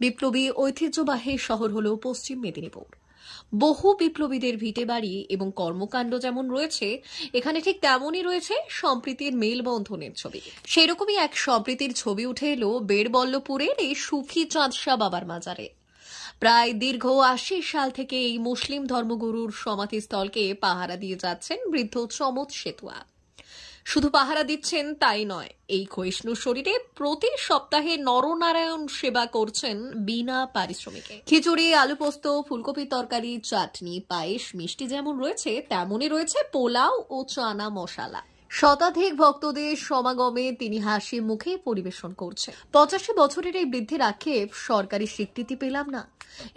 বিপ্লবী ঐতিহ্যবাহী শহর হল পশ্চিম মেদিনীপুর। বহু বিপ্লবীদের ভিটে বাড়ি এবং কর্মকাণ্ড যেমন রয়েছে, এখানে ঠিক তেমনই রয়েছে সম্প্রীতির মেলবন্ধনের ছবি। সেরকমই এক সম্প্রীতির ছবি উঠে এলো বেড়বল্লপুরের এই সুফি চাঁদ শাহ বাবার মাজারে। প্রায় দীর্ঘ ৮০ সাল থেকে এই মুসলিম ধর্মগুরুর সমাধিস্থলকে পাহারা দিয়ে যাচ্ছেন বৃদ্ধ চমৎ সেতুয়া। শুধু পাহারা দিচ্ছেন তাই নয়, এই ক্ষয়িষ্ণু শরীরে প্রতি সপ্তাহে নরনারায়ণ সেবা করছেন বিনা পারিশ্রমিকে। খিচুড়ি, আলু পোস্ত, ফুলকপির তরকারি, চাটনি, পায়েস, মিষ্টি যেমন রয়েছে, তেমনই রয়েছে পোলাও ও চানা মশলা। শতাধিক ভক্তদের সমাগমে তিনি হাসি মুখে পরিবেশন করছেন। ৮৫ বছরের এই বৃদ্ধির আক্ষেপ সরকারি স্বীকৃতি পেলাম না,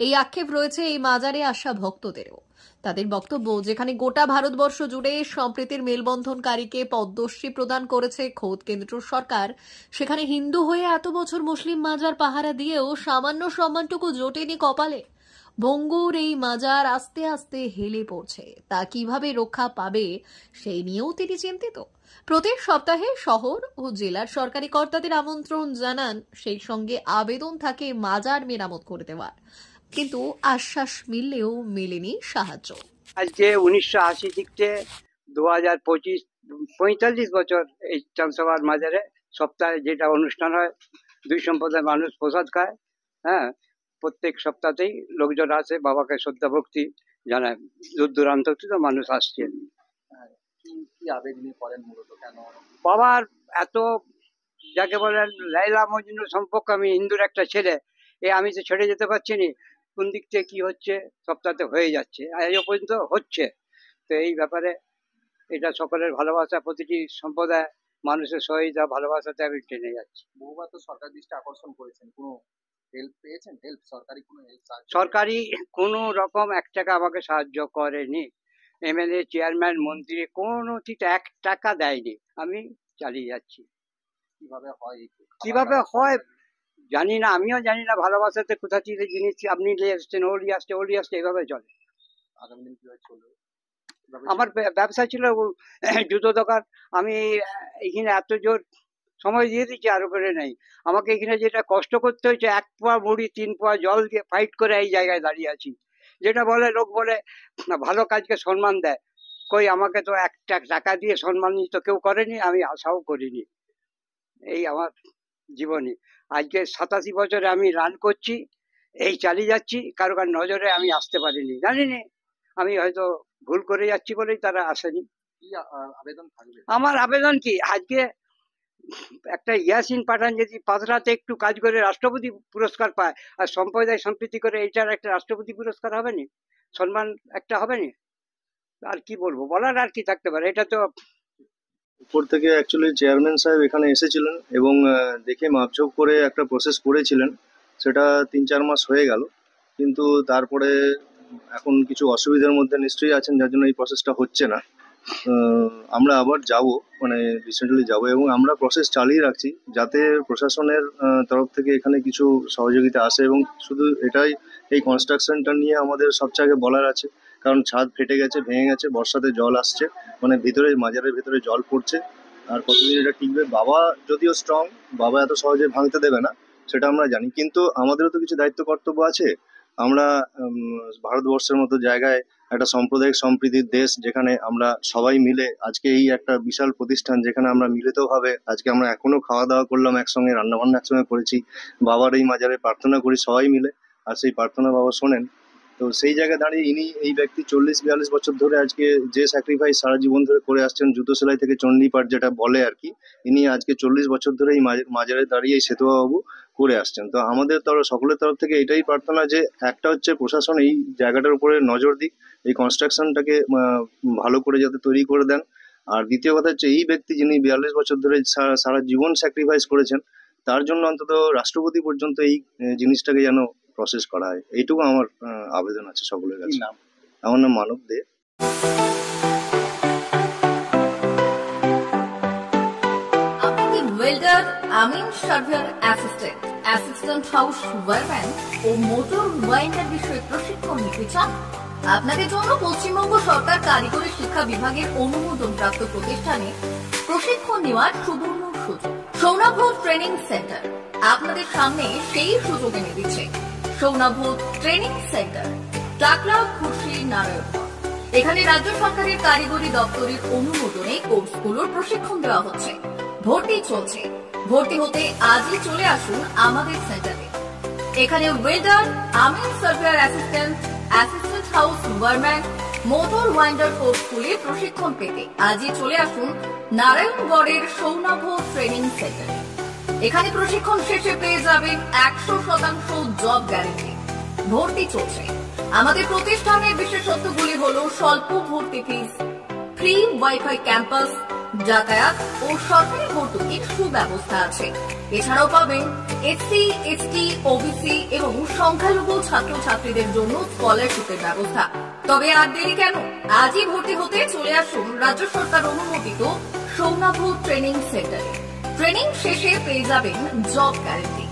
এই আক্ষেপ রয়েছে এই মাজারে আসা ভক্তদেরও। তাদের বক্তব্য, যেখানে গোটা ভারতবর্ষ জুড়ে সম্প্রীতির মেলবন্ধনকারীকে পদ্মশ্রী প্রদান করেছে খোদ কেন্দ্র সরকার, সেখানে হিন্দু হয়ে এত বছর মুসলিম মাজার পাহারা দিয়েও সামান্য সম্মানটুকু জোটেনি কপালে। ভঙ্গুর এই মাজার আস্তে আস্তে হেলে পড়ছে, তা কিভাবে রক্ষা পাবে সেই নিয়েও তিনি চিন্তিত। প্রতি সপ্তাহে শহর ও জেলার সরকারি কর্তাদের আমন্ত্রণ জানান, সেই সঙ্গে আবেদন থাকে মাজার মেরামত করে দেওয়ার, কিন্তু আশ্বাস মিললেও মেলেনি সাহায্য। আজকে ১৯৮০ থেকে ২০২৫ ৪৫ বছর এই চাঁদসভার মাজারে সপ্তাহে যেটা অনুষ্ঠান হয়, দুই সম্প্রদায়ের মানুষ প্রসাদ খায়। হ্যাঁ, প্রত্যেক সপ্তাহতেই লোকজন আসে, বাবাকে শ্রদ্ধা ভক্তি জানায়। দূর দূরান্ত থেকে মানুষ আসছে। কি আবেদন করেন মূলত? কেন বাবার এত, যাকে বলেন লাইলা মজনু সম্পর্ক, আমি হিন্দুর একটা ছেলে, আমি তো ছেড়ে যেতে পারছি না। কোন দিক থেকে কি হচ্ছে, সপ্তাহে হয়ে যাচ্ছে, আজও পর্যন্ত হচ্ছে। তো এই ব্যাপারে এটা সকলের ভালোবাসা, প্রতিটি সম্প্রদায় মানুষের সহযোগিতা ভালোবাসাতে আমি টেনে যাচ্ছি। বহুবার তো সরকার দৃষ্টি আকর্ষণ করেছেন, কোনো হেল্প পেয়েছেন? সরকারি কোনো হেল্প? সরকারি কোনো রকম ১ টাকা আমাকে সাহায্য করেনি। এমএলএ, চেয়ারম্যান, মন্ত্রী কোনো কিছু ১ টাকা দেয়নি। আমি চালিয়ে যাচ্ছি। কিভাবে হয় জানি না, আমিও জানি না। ভালোবাসাতে কোথা থেকে জিনিস আপনি নিয়ে এসছেন, ও নিয়ে আসছে, ও নিয়ে আসছে, এইভাবে চলে। আগামী দিন কিভাবে চলবে? আমার ব্যবসা ছিল জুতো দোকান। আমি এখানে এত জোর সময় দিয়ে দিচ্ছি, আরো করে নেই। আমাকে এখানে যেটা কষ্ট করতে হয়েছে, ১ পোয়া মুড়ি ৩ পোয়া জল দিয়ে ফাইট করে এই জায়গায় দাঁড়িয়ে আছি। যেটা বলে লোক বলে ভালো কাজকে সম্মান দেয়, কই আমাকে তো ১ টাকা দিয়ে সম্মানিত কেউ করেনি, আমি আশাও করিনি। এই আমার জীবনে আজকে ৮৭ বছরে আমি রান করছি, এই চালিয়ে যাচ্ছি। কারো নজরে আমি আসতে পারিনি, জানিনি। আমি হয়তো ভুল করে যাচ্ছি বলেই তারা আসেনি। আমার আবেদন কি, আজকে একটা ইয়াসিন পাঠান যদি পাথরাতে একটু কাজ করে রাষ্ট্রপতি পুরস্কার পায়, আর সম্প্রদায় সম্প্রীতি করে এটার একটা রাষ্ট্রপতি পুরস্কার হবে না, সম্মান একটা হবে না। আর কি বলবো, বলার আর কি থাকতে পারে। এটা তো উপর থেকে অ্যাকচুয়ালি চেয়ারম্যান সাহেব এখানে এসেছিলেন এবং দেখে মাপঝোপ করে একটা প্রসেস করেছিলেন। সেটা ৩-৪ মাস হয়ে গেল, কিন্তু তারপরে এখন কিছু অসুবিধার মধ্যে নিশ্চয়ই আছেন, যার জন্য এই প্রসেসটা হচ্ছে না। আমরা আবার যাব, মানে রিসেন্টলি যাব, এবং আমরা প্রসেস চালিয়ে রাখছি যাতে প্রশাসনের তরফ থেকে এখানে কিছু সহযোগিতা আসে। এবং শুধু এটাই, এই কনস্ট্রাকশনটা নিয়ে আমাদের সবচেয়ে আগে বলার আছে, কারণ ছাদ ফেটে গেছে, ভেঙে গেছে, বর্ষাতে জল আসছে, মানে ভিতরে মাজারের ভিতরে জল পড়ছে। আর কতদিন এটা টিকবে? বাবা যদিও স্ট্রং, বাবা এত সহজে ভাঙতে দেবে না, সেটা আমরা জানি, কিন্তু আমাদেরও তো কিছু দায়িত্ব কর্তব্য আছে। আমরা ভারতবর্ষের মতো জায়গায় একটা সাম্প্রদায়িক সম্প্রীতির দেশ, যেখানে আমরা সবাই মিলে আজকে এই একটা বিশাল প্রতিষ্ঠান, যেখানে আমরা মিলিতভাবে আজকে আমরা এখনো খাওয়া দাওয়া করলাম একসঙ্গে, রান্নাবান্না একসঙ্গে করেছি, বাবার এই মাজারে প্রার্থনা করি সবাই মিলে, আর সেই প্রার্থনা বাবা শোনেন। তো সেই জায়গায় দাঁড়িয়ে ইনি, এই ব্যক্তি ৪০-৪২ বছর ধরে আজকে যে স্যাক্রিফাইস সারা জীবন ধরে করে আসছেন, জুতো সেলাই থেকে চণ্ডীপাঠ যেটা বলে আর কি, ইনি আজকে ৪০ বছর ধরে এই মাজারে দাঁড়িয়ে এই সেতুয়া বাবু করে আসছেন। তো আমাদের সকলের তরফ থেকে এটাই প্রার্থনা যে একটা হচ্ছে প্রশাসন এই জায়গাটার উপরে নজর দিক, এই কনস্ট্রাকশনটাকে ভালো করে যাতে তৈরি করে দেন। আর দ্বিতীয় কথা হচ্ছে, এই ব্যক্তি যিনি ৪২ বছর ধরে সারা জীবন স্যাক্রিফাইস করেছেন, তার জন্য অন্তত রাষ্ট্রপতি পর্যন্ত এই জিনিসটাকে যেন প্রসেস করা হয়, এইটুকু আমার আবেদন আছে সকলের কাছে। আমার নাম মানব দে। ওয়েল্ডার, আমিন surveyor assistant, assistant house wireman ও মোটর ওয়াইন্ডার বিষয়ে প্রশিক্ষণ নিতে চান? আপনাদের জন্য পশ্চিমবঙ্গ সরকার কারিগরি শিক্ষা বিভাগের অনুমোদন প্রাপ্ত প্রতিষ্ঠানে প্রশিক্ষণ নেওয়ার সুবর্ণ সুযোগ। সৌনাভূত ট্রেনিং সেন্টার আপনাদের সামনে সেই সুযোগ এনে দিচ্ছে। সৌনাভূত ট্রেনিং সেন্টার, টাকলা, খুশি, নারায়ণগঞ্জ। এখানে রাজ্য সরকারের কারিগরি দপ্তরের অনুমোদনে কোর্সগুলোর প্রশিক্ষণ দেওয়া হচ্ছে। ভর্তি চলছে। ভর্তি হতে আজই চলে আসুন আমাদের সেন্টারে। এখানে ওয়েল্ডার, আমিন surveyor assistant, assistant house wireman, motor winder কোর্সগুলি প্রশিক্ষণ পেতে আজই চলে আসুন নারায়ণগড়ের সৌনাভূত ট্রেনিং সেন্টারে। এখানে প্রশিক্ষণ শেষে পেয়ে যাবেন 100% জব গ্যারান্টি। ভর্তি চলছে। আমাদের প্রতিষ্ঠানের বিশেষত্বগুলি হল স্বল্প ভর্তি ফিস, ফ্রি ওয়াইফাই ক্যাম্পাস, যাতায়াত ও সরকারি ভর্তুকির সুব্যবস্থা আছে। এছাড়াও পাবেন এসসি, এসটি, ওবিসি এবং সংখ্যালঘু ছাত্রছাত্রীদের জন্য স্কলারশিপের ব্যবস্থা। তবে আর দেরি কেন, আজই ভর্তি হতে চলে আসুন রাজ্য সরকার অনুমোদিত সৌনাভূত ট্রেনিং সেন্টারে। ট্রেনিং শেষে পেয়ে যাবেন জব গ্যারান্টি।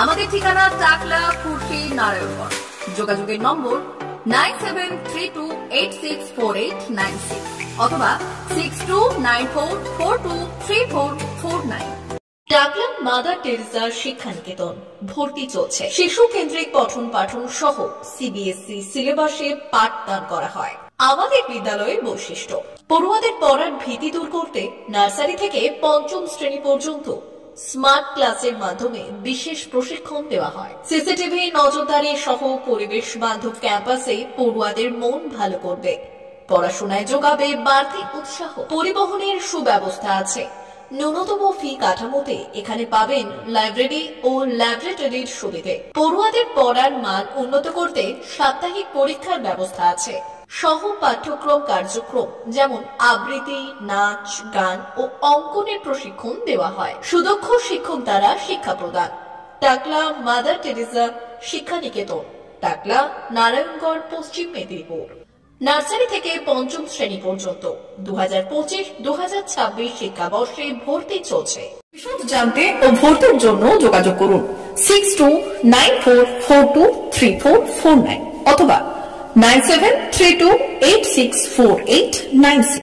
আমাদের ঠিকানা টাকলা, খুশি, নারায়ণগঞ্জ। যোগাযোগের নম্বর 9732864896 অথবা 6294423449। টাকলা মাদার টেরেসা শিক্ষানিকেতন। ভর্তি চলছে। শিশু কেন্দ্রিক পঠন পাঠন সহ সিবিএসই সিলেবাসে পাঠদান করা হয়। আমাদের বিদ্যালয়ের বৈশিষ্ট্য: পড়ুয়াদের পড়ার ভীতি দূর করতে নার্সারি থেকে পঞ্চম শ্রেণী পর্যন্ত স্মার্ট ক্লাসের মাধ্যমে বিশেষ প্রশিক্ষণ দেওয়া হয়। সিসিটিভি নজরদারি সহ পরিবেশ বান্ধব ক্যাম্পাসে পড়ুয়াদের মন ভালো করবে, পড়াশোনায় যোগাবে বাড়তি উৎসাহ। পরিবহনের সুব্যবস্থা আছে। ন্যূনতম ফি কাঠামোতে এখানে পাবেন লাইব্রেরি ও ল্যাবরেটরির সুবিধে। পড়ুয়াদের পড়ার মান উন্নত করতে সাপ্তাহিক পরীক্ষার ব্যবস্থা আছে। সহ পাঠ্যক্রম কার্যক্রম যেমন আবৃত্তি, নাচ, গান ও অঙ্কনের প্রশিক্ষণ দেওয়া হয়। সুদক্ষ শিক্ষক দ্বারা শিক্ষা প্রদান। টাকলা মাদার টেরেসা শিক্ষানিকেতন, টাকলা, নারায়ণগড়, পশ্চিম মেদিনীপুর। নার্সারি থেকে পঞ্চম শ্রেণী পর্যন্ত 2025-2026 শিক্ষাবর্ষে ভর্তি চলছে। বিশদ জানতে ও ভর্তির জন্য যোগাযোগ করুন 6294423449 অথবা 9732864896।